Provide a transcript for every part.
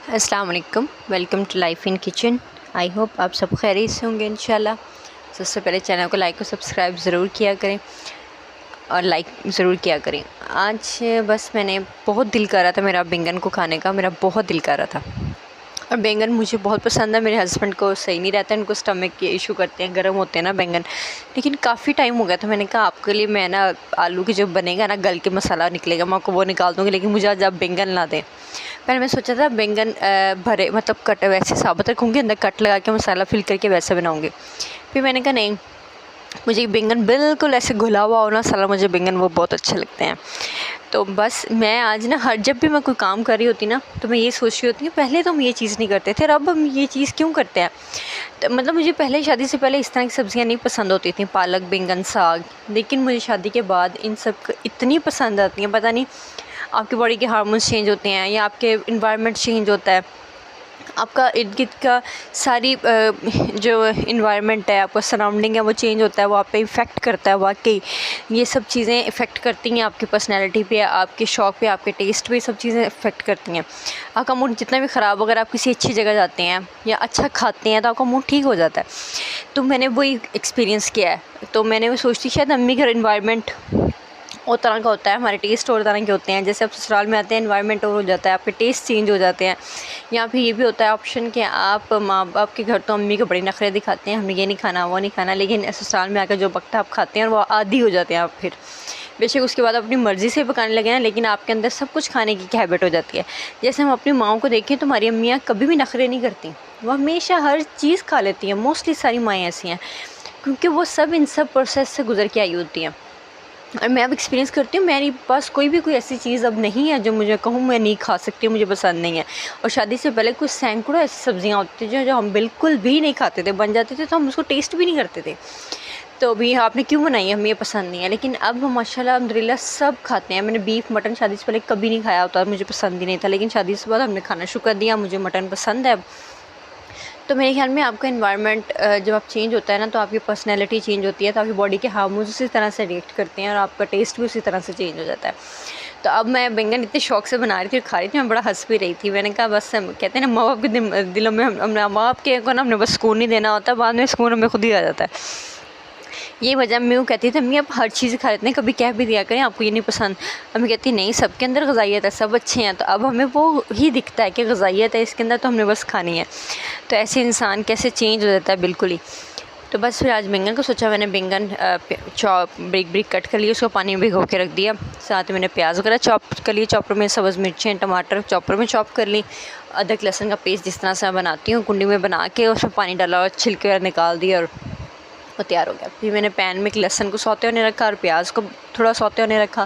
अस्सलाम वालेकुम, welcome to Life in Kitchen. I hope आप सब खैरियत से होंगे इंशाल्लाह। सबसे पहले चैनल को लाइक और सब्सक्राइब ज़रूर किया करें और लाइक ज़रूर किया करें। आज बस मैंने बहुत दिल कर रहा था मेरा बैंगन को खाने का, मेरा बहुत दिल कर रहा था। और बैंगन मुझे बहुत पसंद है। मेरे हस्बैंड को सही नहीं रहता है, उनको स्टमक के इशू करते हैं, गर्म होते हैं ना बैंगन। लेकिन काफ़ी टाइम हो गया था, मैंने कहा आपके लिए मैं ना आलू की जो बनेगा ना गल के मसाला निकलेगा, मैं आपको वो निकाल दूँगी, लेकिन मुझे आज आप बैंगन ला दें। पहले मैं सोचा था बैंगन भरे मतलब कट वैसे साबुत रखूँगी, अंदर कट लगा के मसाला फिल करके वैसा बनाऊँगी। फिर मैंने कहा नहीं, मुझे बैंगन बिल्कुल ऐसे घुला हुआ हो ना साला, मुझे बैंगन वो बहुत अच्छे लगते हैं। तो बस मैं आज ना जब भी मैं कोई काम कर रही होती ना, तो मैं ये सोच रही होती हूँ पहले तो हम ये चीज़ नहीं करते थे और अब हम ये चीज़ क्यों करते हैं। तो मतलब मुझे पहले शादी से पहले इस तरह की सब्ज़ियाँ नहीं पसंद होती थी, पालक, बैंगन, साग। लेकिन मुझे शादी के बाद इन सब इतनी पसंद आती हैं, पता नहीं आपकी बॉडी के हार्मोन्स चेंज होते हैं या आपके इन्वायरमेंट चेंज होता है, आपका इर्द गिर्द का सारी जो इन्वायरमेंट है, आपका सराउंडिंग है, वो चेंज होता है, वो आप पे इफ़ेक्ट करता है। वाकई ये सब चीज़ें इफ़ेक्ट करती हैं आपकी पर्सनैलिटी पे, आपके शौक़ पे, आपके टेस्ट पे, सब चीज़ें इफ़ेक्ट करती हैं। आपका मूड जितना भी ख़राब, अगर आप किसी अच्छी जगह जाते हैं या अच्छा खाते हैं तो आपका मूड ठीक हो जाता है। तो मैंने वही एक्सपीरियंस किया है। तो मैंने वो सोचती शायद अम्मी का इन्वायरमेंट और तरह का होता है, हमारे टेस्ट और तरह के होते हैं। जैसे आप ससुराल में आते हैं, एनवायरनमेंट और हो जाता है, आपके टेस्ट चेंज हो जाते हैं। यहाँ पे ये भी होता है ऑप्शन कि आप माँ बाप के घर तो अम्मी को बड़े नखरे दिखाते हैं, हमें ये नहीं खाना, वो नहीं खाना, लेकिन ससुराल में आकर जो वक्त आप खाते हैं और वो आदी हो जाते हैं आप। फिर बेशक उसके बाद अपनी मर्ज़ी से पकाने लगे ना, लेकिन आपके अंदर सब कुछ खाने की हैबिट हो जाती है। जैसे हम अपनी माँओं को देखें तो हमारी अम्मियाँ कभी भी नखरे नहीं करती, वो हमेशा हर चीज़ खा लेती हैं। मोस्टली सारी माएँ ऐसी हैं, क्योंकि वो सब इन सब प्रोसेस से गुजर के आई होती हैं। और मैं अब एक्सपीरियंस करती हूँ, मेरे पास कोई ऐसी चीज़ अब नहीं है जो मुझे कहूँ मैं नहीं खा सकती, मुझे पसंद नहीं है। और शादी से पहले कुछ सैकड़ों ऐसी सब्ज़ियाँ होती थी जो हम बिल्कुल भी नहीं खाते थे, बन जाते थे तो हम उसको टेस्ट भी नहीं करते थे। तो अभी आपने क्यों बनाई है, हमें ये पसंद नहीं है। लेकिन अब हम माशाल्लाह अल्हम्दुलिल्लाह सब खाते हैं। मैंने बीफ, मटन शादी से पहले कभी नहीं खाया होता, मुझे पसंद ही नहीं था, लेकिन शादी से बाद हमने खाना शुरू कर दिया, मुझे मटन पसंद है। तो मेरे ख्याल में आपका इन्वायरमेंट जब आप चेंज होता है ना, तो आपकी पर्सनैलिटी चेंज होती है, तो आपकी बॉडी के हार्मोन्स उसी तरह से रिएक्ट करते हैं और आपका टेस्ट भी उसी तरह से चेंज हो जाता है। तो अब मैं बैंगन इतने शौक से बना रही थी और खा रही थी, मैं बड़ा हंस भी रही थी। मैंने कहा बस कहते हैं ना, माँ बाप के दिलों में माँ बाप के को ना हमने बस सुकून नहीं देना होता, बाद में सुकून हमें खुद ही आ जाता है। ये वजह मैं वो कहती थी अम्मी आप हर चीज़ खा लेते हैं, कभी कह भी दिया करें आपको ये नहीं पसंद। अम्मी कहती नहीं, सबके अंदर ग़िज़ाइयत है, सब अच्छे हैं। तो अब हमें वो ही दिखता है कि ग़िज़ाइयत है इसके अंदर, तो हमने बस खानी है। तो ऐसे इंसान कैसे चेंज हो जाता है बिल्कुल ही। तो बस फिर आज बैंगन को सोचा, मैंने बैंगन चॉप ब्रिक ब्रिक कट कर लिया, उसको पानी में भिगो के रख दिया। साथ में मैंने प्याज वगैरह चॉप कर लिए, चॉपर में सब्ज़ मिर्चें, टमाटर चॉपर में चॉप कर ली। अदरक लहसुन का पेस्ट जिस तरह से मैं बनाती हूँ, कुंडी में बना के उसमें पानी डाला और छिलके वगैरह निकाल दिया और वो तैयार हो गया। फिर मैंने पैन में एक लहसुन को सौते होने रखा और प्याज को थोड़ा सौते होने रखा।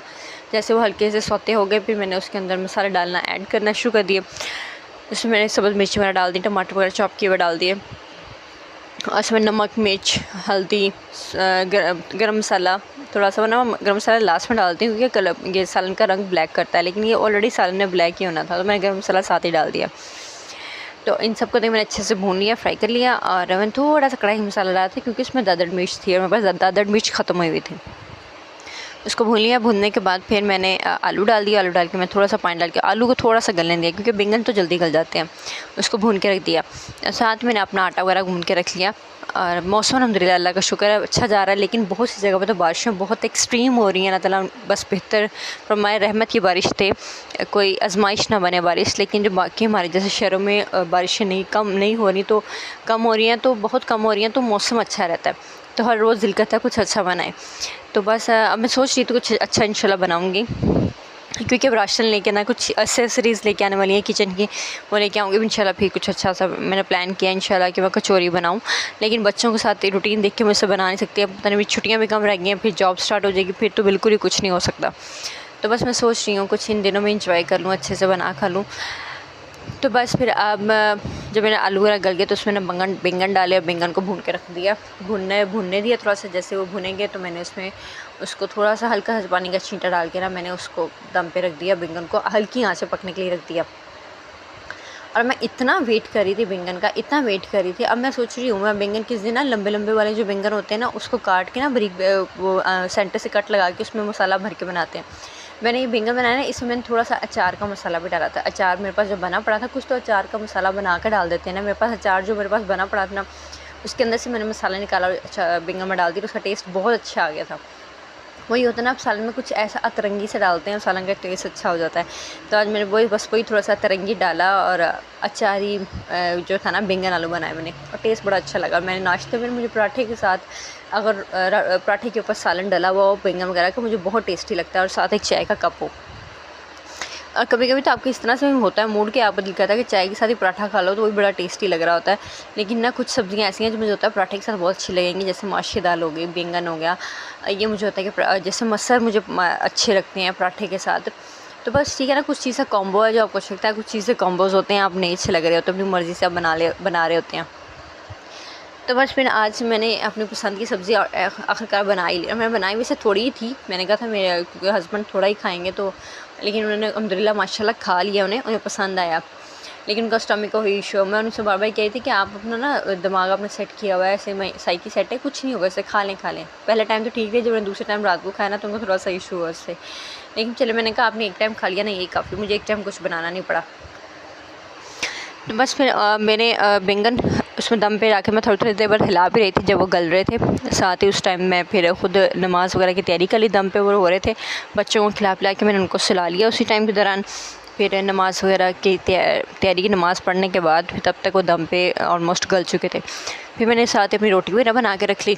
जैसे वो हल्के से सौते हो गए, फिर मैंने उसके अंदर मसाले डालना ऐड करना शुरू कर दिए। उसमें मैंने सब्ज़ मिर्च वगैरह डाल दी, टमाटर वगैरह चॉप किए हुए डाल दिए, और उसमें नमक, मिर्च, हल्दी, गरम मसाला, थोड़ा सा ना गरम मसाला लास्ट में डालती हूँ क्योंकि कलर ये सालन का रंग ब्लैक करता है, लेकिन ये ऑलरेडी सालन में ब्लैक ही होना था, तो मैंने गरम मसाला साथ ही डाल दिया। तो इन सबको मैंने अच्छे से भून लिया, फ्राई कर लिया। और मैंने थोड़ा सा कढ़ाई मसाला डाला था क्योंकि उसमें दादड़ मिर्च थी और मेरे पास दादड़ मिर्च ख़त्म हुई हुई थी। उसको भून लिया। भूनने के बाद फिर मैंने आलू डाल दिया। आलू डाल के मैं थोड़ा सा पानी डाल के आलू को थोड़ा सा गलने दिया क्योंकि बैंगन तो जल्दी गल जाते हैं। उसको भून के रख दिया। साथ मैंने अपना आटा वगैरह भून के रख लिया। और मौसम अल्हम्दुलिल्लाह अल्लाह का शुक्र है अच्छा जा रहा है, लेकिन बहुत सी जगह पर तो बारिशें बहुत एक्सट्रीम हो रही हैं। अल्लाह ताला बस बेहतर फरमाए, रहमत की बारिश थे, कोई आजमाइश ना बने बारिश। लेकिन जो बाकी हमारे जैसे शहरों में बारिशें कम नहीं हो रही, तो कम हो रही हैं, तो बहुत कम हो रही हैं, तो मौसम अच्छा रहता है। तो हर रोज़ दिल करता है कुछ अच्छा बनाए। तो बस अब मैं सोच रही थी कुछ अच्छा इंशाल्लाह बनाऊँगी, क्योंकि अब राशन लेके ना कुछ एक्सेसरीज़ लेके आने वाली हैं किचन की, वो लेके आऊँगी इंशाल्लाह। फिर कुछ अच्छा सा मैंने प्लान किया इंशाल्लाह कि मैं कचौरी बनाऊँ, लेकिन बच्चों के साथ रूटीन देख के मुझसे बना नहीं सकती। अब पता नहीं छुट्टियाँ भी कम रह गई हैं, फिर जॉब स्टार्ट हो जाएगी, फिर तो बिल्कुल ही कुछ नहीं हो सकता। तो बस मैं सोच रही हूँ कुछ इन दिनों में इंजॉय कर लूँ, अच्छे से बना खा लूँ। तो बस फिर अब जब मैंने आलू वगैरह गल गए तो उसमें बैंगन डाले और बैंगन को भून के रख दिया, भूनने दिया थोड़ा सा। जैसे वो भुनेंगे तो मैंने उसमें उसको थोड़ा सा हल्का सा पानी का छींटा डाल के ना मैंने उसको दम पे रख दिया, बैंगन को हल्की आंच पे पकने के लिए रख दिया। और मैं इतना वेट कर रही थी बैंगन का, इतना वेट कर रही थी। अब मैं सोच रही हूँ मैं बैंगन किस दिन ना लंबे लंबे वाले जो बैंगन होते हैं ना, उसको काट के ना बारीक वो सेंटर से कट लगा के उसमें मसाला भर के बनाते हैं। मैंने ये बैंगन बनाया ना, इसमें मैंने थोड़ा सा अचार का मसाला भी डाला था। अचार मेरे पास जो बना पड़ा था, कुछ तो अचार का मसाला बना कर डाल देते हैं ना, मेरे पास अचार जो मेरे पास बना पड़ा था ना, उसके अंदर से मैंने मसाला निकाला और अच्छा बैंगन में डाल दिया, तो उसका टेस्ट बहुत अच्छा आ गया था। वही होता है ना, आप सालन में कुछ ऐसा अतरंगी से डालते हैं, सालन का टेस्ट अच्छा हो जाता है। तो आज मैंने वही थोड़ा सा अतरंगी डाला और अचारी जो था ना बैंगन आलू बनाए मैंने, और टेस्ट बड़ा अच्छा लगा। मैंने नाश्ते में मुझे पराठे के साथ अगर पराठे के ऊपर सालन डला हुआ हो बैंगन वगैरह का, मुझे बहुत टेस्टी लगता है, और साथ एक चाय का कप हो। और कभी कभी तो आपको इस तरह से भी होता है मूड के, आप दिल करता है कि चाय के साथ ही पराठा खा लो, तो वही बड़ा टेस्टी लग रहा होता है। लेकिन ना कुछ सब्ज़ियाँ ऐसी हैं जो मुझे होता है पराठे के साथ बहुत अच्छी लगेंगी, जैसे माशी दाल हो गई, बैंगन हो गया। ये मुझे होता है कि जैसे मसर मुझे अच्छे लगते हैं पराठे के साथ। तो बस ठीक है ना, कुछ चीज़ का कॉम्बो है जो आपको अच्छा लगता है, कुछ चीज़ें कॉम्बोज होते हैं आप नहीं अच्छे लग रहे होते, अपनी मर्ज़ी से आप बना रहे होते हैं। तो बस फिर आज मैंने अपनी पसंद की सब्ज़ी आखिरकार बना ही ली। मैं बनाई वैसे थोड़ी ही थी, मैंने कहा था मेरे क्योंकि हस्बैंड थोड़ा ही खाएंगे, तो लेकिन उन्होंने अल्हम्दुलिल्लाह माशाल्लाह खा लिया, उन्हें पसंद आया। लेकिन उनका स्टमक का हुई इशू। मैं उनसे बार बार कही थी कि आप अपना ना दिमाग अपना सेट किया हुआ है, ऐसे मैं साइकी सेट है, कुछ नहीं होगा, ऐसे खा लें। पहले टाइम तो ठीक है, जब मैंने दूसरे टाइम रात को खाया ना, तो उनको थोड़ा सा इशू हुआ उससे। लेकिन चले, मैंने कहा आपने एक टाइम खा लिया ना, यही काफ़ी, मुझे एक टाइम कुछ बनाना नहीं पड़ा। तो बस फिर मैंने बैंगन उसमें दम पे रख के मैं थोड़ी देर बाद हिला भी रही थी जब वो गल रहे थे। साथ ही उस टाइम मैं फिर ख़ुद नमाज़ वगैरह की तैयारी कर ली, दम पे वो हो रहे थे। बच्चों को खिला पिला के मैंने उनको सुला लिया उसी टाइम के दौरान। फिर नमाज़ वगैरह की तैयारी की, नमाज़ पढ़ने के बाद फिर तब तक वो दम पे ऑलमोस्ट गल चुके थे। फिर मैंने साथ ही अपनी रोटी वगैरह बना के रख ली,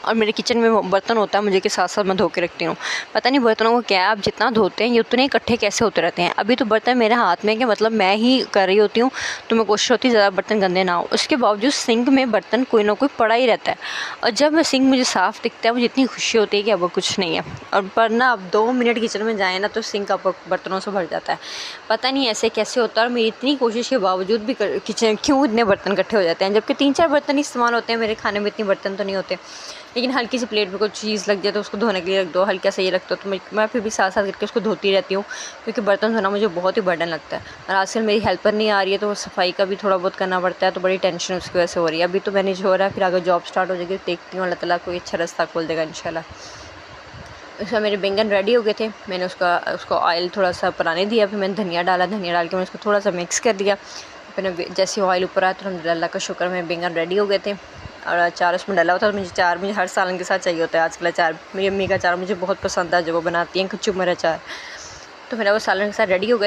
और मेरे किचन में बर्तन होता है मुझे के साथ साथ मैं धो के रखती हूँ। पता नहीं बर्तनों को क्या है, आप जितना धोते हैं ये उतने इकट्ठे कैसे होते रहते हैं। अभी तो बर्तन मेरे हाथ में है कि मतलब मैं ही कर रही होती हूँ, तो मैं कोशिश होती है ज़्यादा बर्तन गंदे ना हो। उसके बावजूद सिंक में बर्तन कोई ना कोई पड़ा ही रहता है, और जब सिंक मुझे साफ़ दिखता है मुझे इतनी खुशी होती है कि अब वो कुछ नहीं है। और पर ना अब 2 मिनट किचन में जाए ना तो सिंक अब बर्तनों से भर जाता है। पता नहीं ऐसे कैसे होता है, और मेरी इतनी कोशिश के बावजूद भी किचन क्यों इतने बर्तन इकट्ठे हो जाते हैं, जबकि 3-4 बर्तन इस्तेमाल होते हैं। मेरे खाने में इतने बर्तन तो नहीं होते, लेकिन हल्की सी प्लेट में कोई चीज़ लग जाए तो उसको धोने के लिए रख दो, हल्का सा ये रख दो, तो मैं फिर भी साथ साथ करके उसको धोती रहती हूँ, क्योंकि बर्तन धोना मुझे बहुत ही बर्डन लगता है। और आजकल मेरी हेल्पर नहीं आ रही है, तो सफाई का भी थोड़ा बहुत करना पड़ता है, तो बड़ी टेंशन उसकी वजह से हो रही है। अभी तो मैनेज हो रहा है, फिर अगर जॉब स्टार्ट हो जाएगी, देखती हूँ अल्लाह ताला कोई अच्छा रास्ता खोल देगा इंशाल्लाह। उसमें मेरे बैंगन रेडी हो गए थे, मैंने उसको ऑयल थोड़ा सा पराने दिया, फिर मैंने धनिया डाला, धनिया डाल के मैंने उसको थोड़ा सा मिक्स कर दिया। फिर जैसे ऑयल ऊपर आया तो अल्लाह का शुक्र मेरे बैंगन रेडी हो गए थे, और अचार उसमें डाला हुआ था। मुझे हर सालन के साथ चाहिए होता है आजकल अचार। मेरी अम्मी का अचार मुझे बहुत पसंद है, जो वो बनाती हैं कचुम्बर अचार, तो मेरा वो सालन के साथ रेडी हो गया।